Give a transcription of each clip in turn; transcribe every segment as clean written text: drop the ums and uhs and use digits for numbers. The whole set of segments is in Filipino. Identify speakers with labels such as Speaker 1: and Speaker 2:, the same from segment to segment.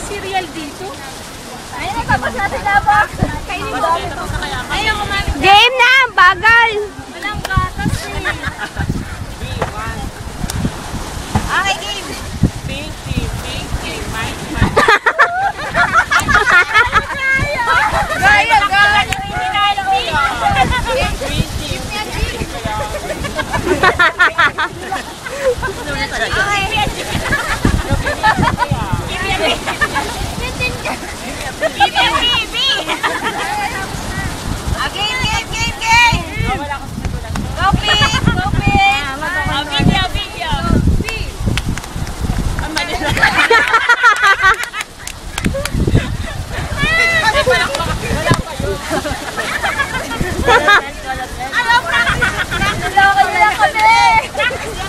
Speaker 1: cereal dito. Ayun, tapos natin labak. Kainin mo. Ayun, kumamit.
Speaker 2: Game na! Bagal!
Speaker 1: Walang gatas eh. Okay, game.
Speaker 3: Pinky, Mike.
Speaker 1: Gaya, gaya.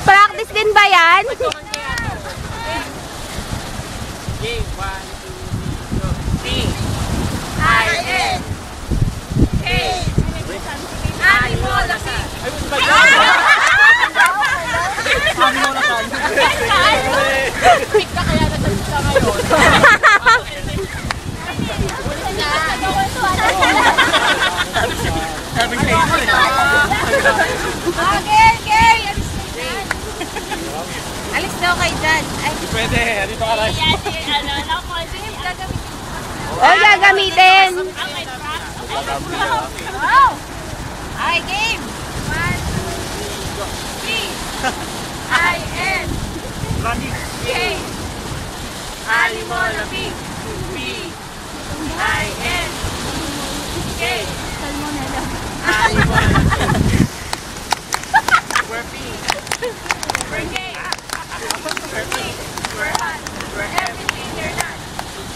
Speaker 2: Practice din ba yan?
Speaker 3: Game, 1, 2, 3, go.
Speaker 1: I-N K Animal kasi.
Speaker 3: Animal na saan? Pick ka kaya na sa ngayon.
Speaker 1: Alis daw kay Dad.
Speaker 3: Pwede, dito ka lang.
Speaker 2: O, gagamitin.
Speaker 1: Wow! Ay, game! 1, 2, 3. I-N K Animal na pig. P-I-N K
Speaker 2: Salmonella.
Speaker 3: Animal na pig. We're pink.
Speaker 1: We're gay. We're pink. We're hot. We're everything you're not.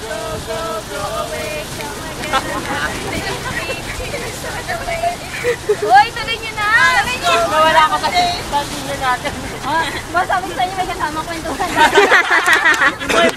Speaker 1: Go, go, go away. Come again. 3 years away. Hoy, tuloy nyo na! Tuloy nyo!
Speaker 3: Nawala ka kasi sa senior natin.
Speaker 1: Masabi ko sa inyo may kasama kwentuhan.
Speaker 3: Boy,